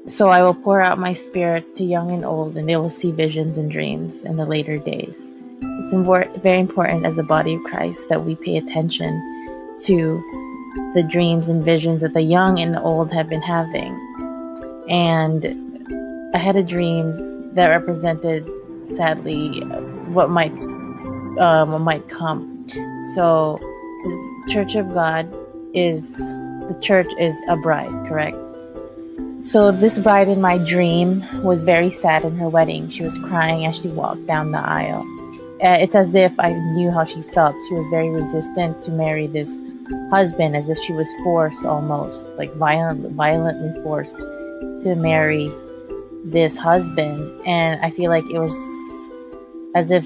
So I will pour out my spirit to young and old, and they will see visions and dreams in the later days. It's very important as a body of Christ that we pay attention to the dreams and visions that the young and the old have been having. And I had a dream that represented, sadly, what might come. So, this Church of God the church is a bride, correct? So this bride in my dream was very sad in her wedding. She was crying as she walked down the aisle. It's as if I knew how she felt. She was very resistant to marry this husband, as if she was forced, almost like violently forced to marry this husband. And I feel like it was as if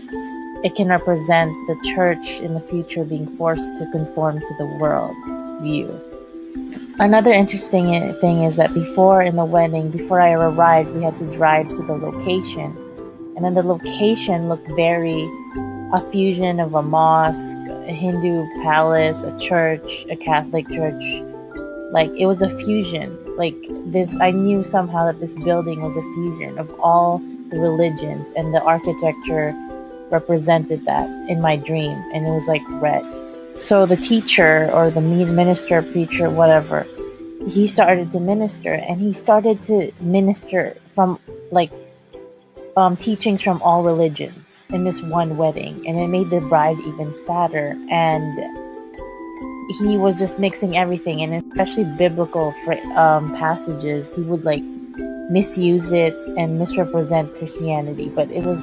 it can represent the church in the future being forced to conform to the world's view. Another interesting thing is that before I arrived, we had to drive to the location. And then the location looked very a fusion of a mosque, a Hindu palace, a church, a Catholic church. Like, it was a fusion. Like this, I knew somehow that this building was a fusion of all the religions, and the architecture represented that in my dream, and it was like red. So the teacher or the minister, preacher, whatever, he started to minister, and he started to minister from teachings from all religions in this one wedding, and it made the bride even sadder. And he was just mixing everything, and especially biblical passages. He would misuse it and misrepresent Christianity, but it was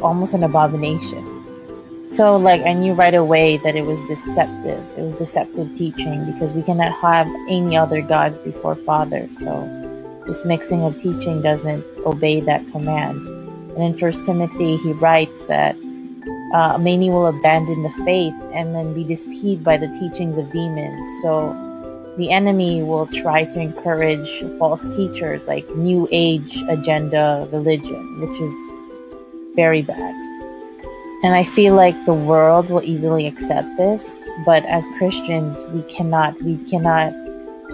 almost an abomination. So I knew right away that it was deceptive. It was deceptive teaching, because we cannot have any other gods before Father. So this mixing of teaching doesn't obey that command. And in 1 Timothy, he writes that many will abandon the faith and then be deceived by the teachings of demons. So the enemy will try to encourage false teachers, like New Age agenda religion, which is very bad. And I feel like the world will easily accept this, but as Christians, we cannot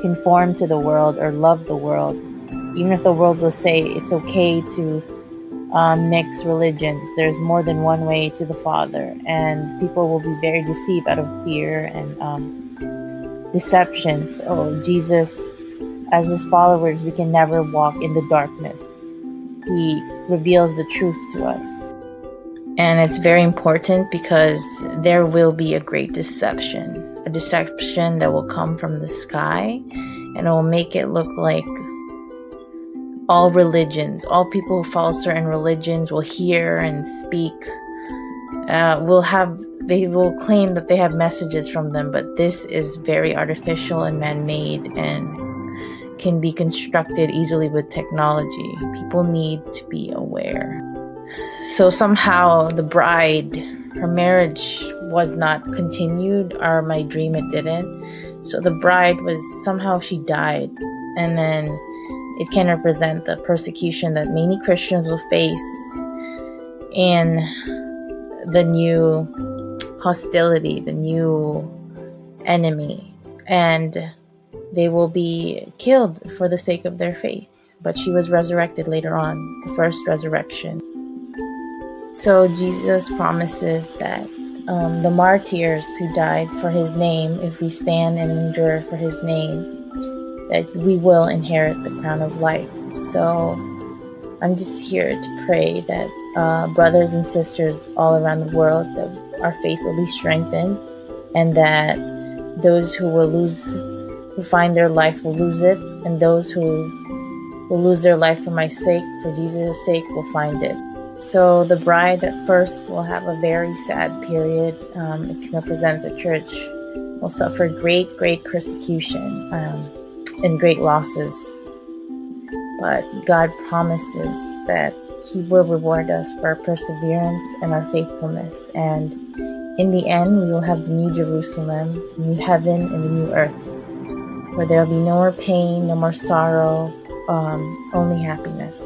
conform to the world or love the world. Even if the world will say it's okay to mix religions, there's more than one way to the Father, and people will be very deceived out of fear and deception. So Jesus, as his followers, we can never walk in the darkness. He reveals the truth to us. And it's very important, because there will be a great deception, a deception that will come from the sky, and it will make it look like all religions, all people who follow certain religions will hear and speak, they will claim that they have messages from them, but this is very artificial and man-made and can be constructed easily with technology. People need to be aware. So somehow the bride, her marriage was not continued, or my dream it didn't. So the bride she died, and then it can represent the persecution that many Christians will face in the new hostility, the new enemy, and they will be killed for the sake of their faith. But she was resurrected later on, the first resurrection. So Jesus promises that the martyrs who died for his name, if we stand and endure for his name, that we will inherit the crown of life. So I'm just here to pray that brothers and sisters all around the world, that our faith will be strengthened, and that those who find their life will lose it, and those who will lose their life for my sake, for Jesus' sake, will find it. So the bride at first will have a very sad period. It can represent the church will suffer great persecution and great losses. But God promises that he will reward us for our perseverance and our faithfulness. And in the end, we will have the new Jerusalem, the new heaven, and the new earth, where there will be no more pain, no more sorrow, only happiness.